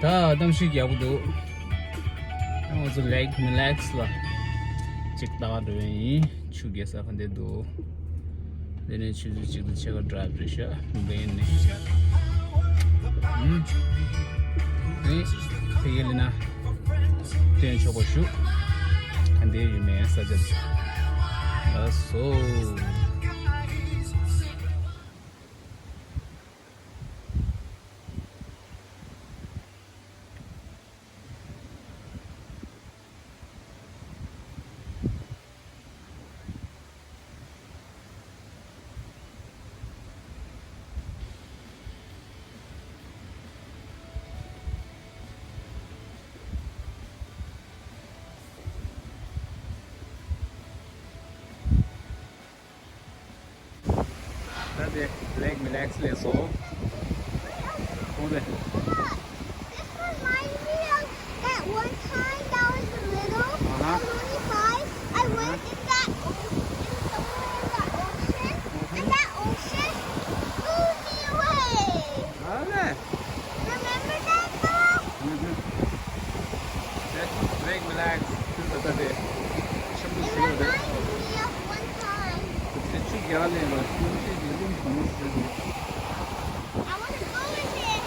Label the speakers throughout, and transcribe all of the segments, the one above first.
Speaker 1: 다 당시 야구도 아주 relax 라 직다가도이 추게서 근데도 내내 지도 제가 드라이브 셔 메인네 네 페일이나 된 저거슈 근데 유명한 사전 so That's leg relax le so. Hold it.
Speaker 2: This reminds me of that one time that was little, I was only 5. I went in that somewhere in that ocean, and that ocean blew me away.
Speaker 1: Alright.
Speaker 2: Remember that, Bob?
Speaker 1: That's leg relax. That's it.
Speaker 2: It reminds me of one time.
Speaker 1: 대충 개발된 거.
Speaker 2: I want to go in there.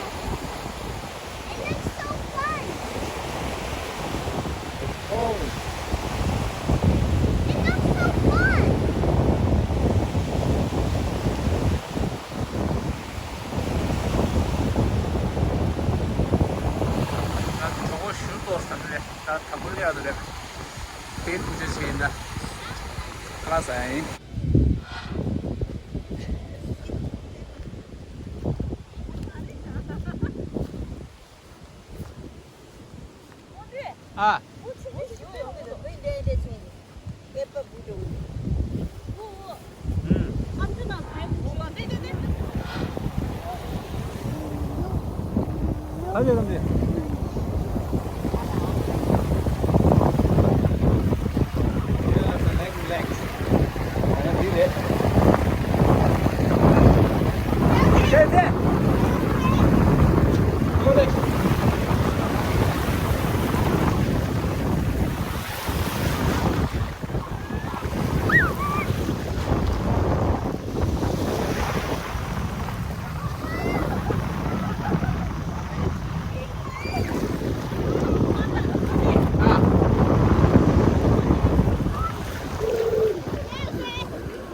Speaker 2: It looks so fun.
Speaker 1: Oh.
Speaker 2: It looks so fun.
Speaker 1: 나 저거 슈도 없었는데 나 타블리아도 돼. 베일 부재체인다. 클라스아이. 아. 가자 근데. Relax.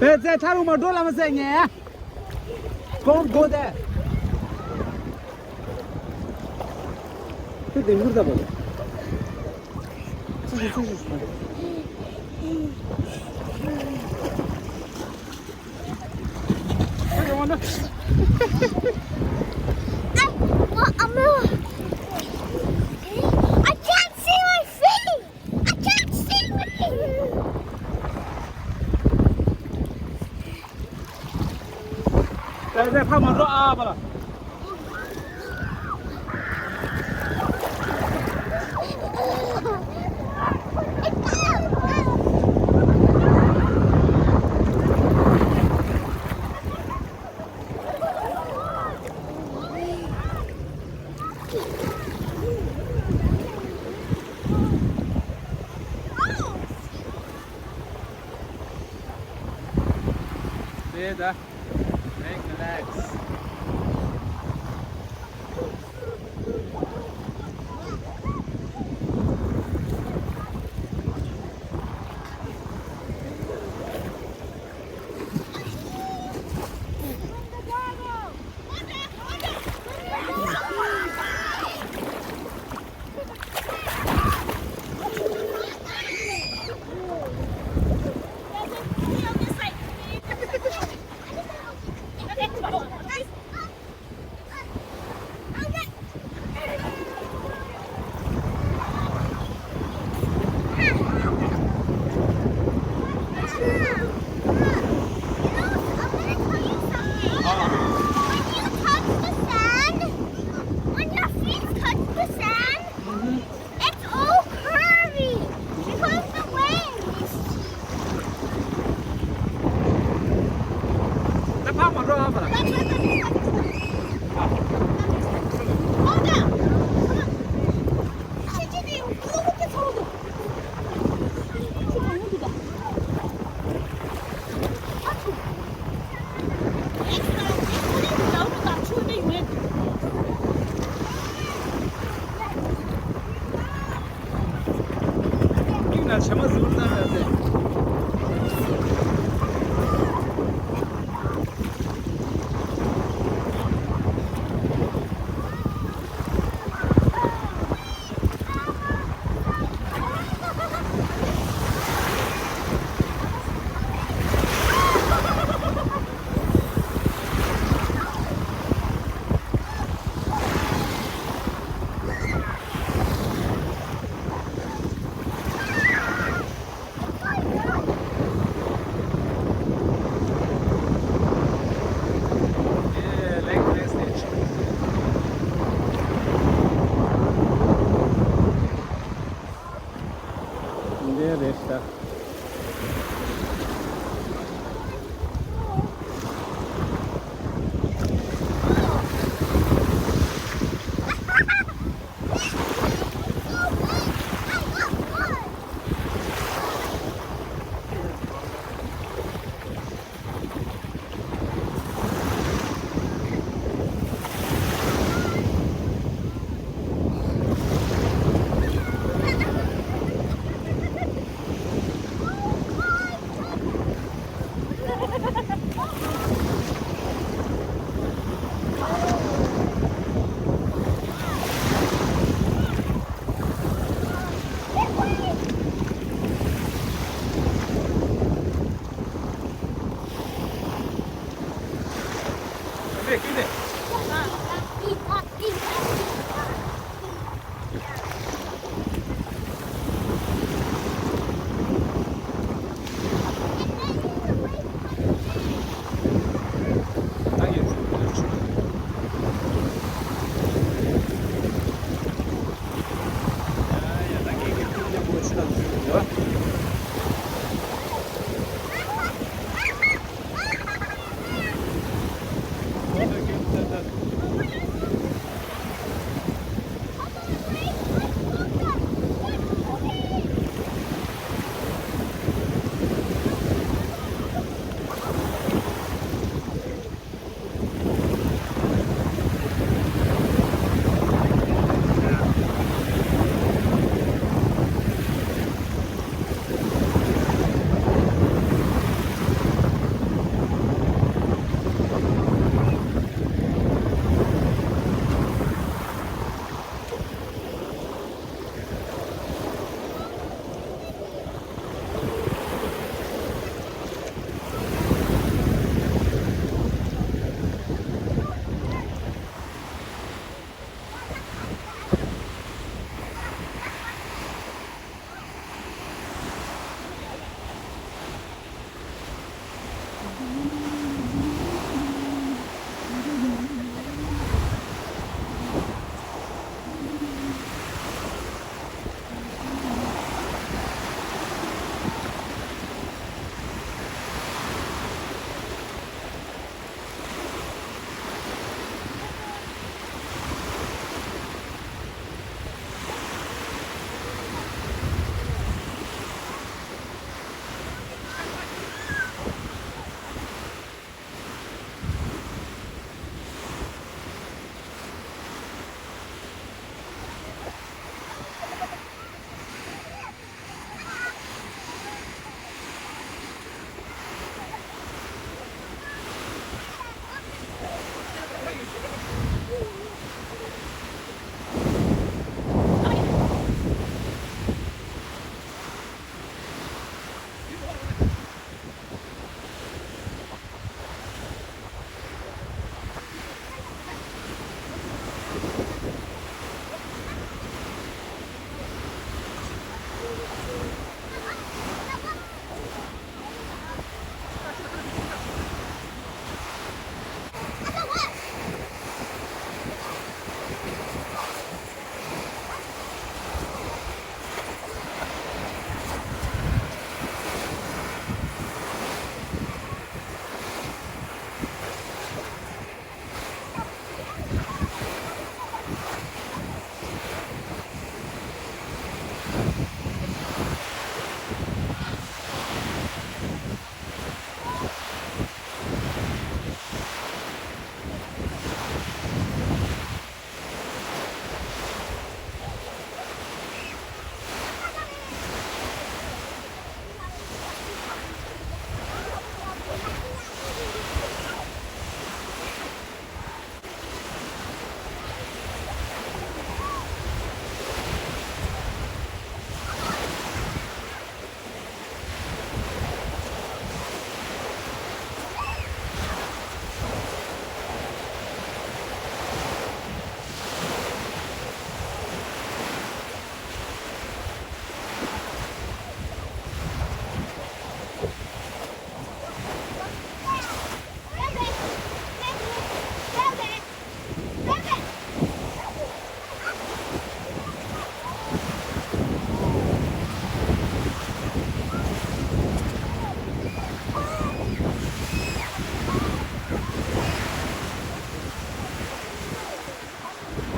Speaker 1: Bây giờ thằng mà đốt làm gì nhỉ? Con go there. Cái gì burada böyle?
Speaker 2: I can't see my feet. I can't see me.
Speaker 1: Đây thằng mà rõ mà. Beleza. Relax. akşama zıvırdan verdi. Hindi, resta. Gide. Hayır. Ya, lagi gitu dia buat sudah dulu.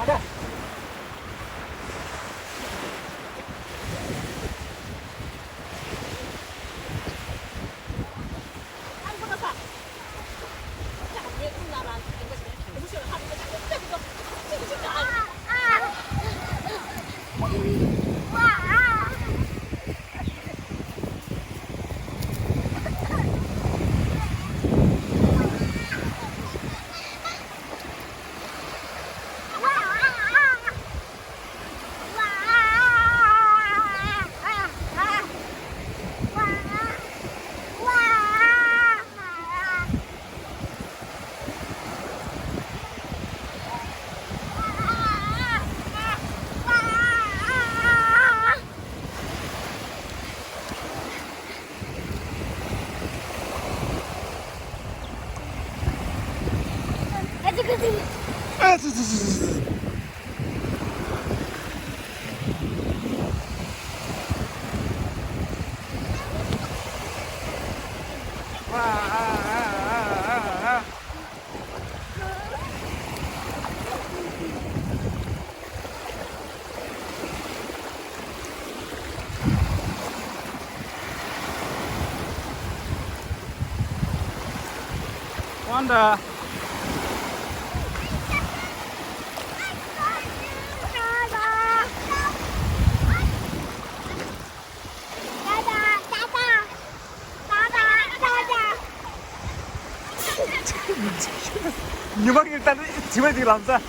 Speaker 1: 가자. Wanda.
Speaker 3: Nhưng mà người ta chỉ mới thì làm sao?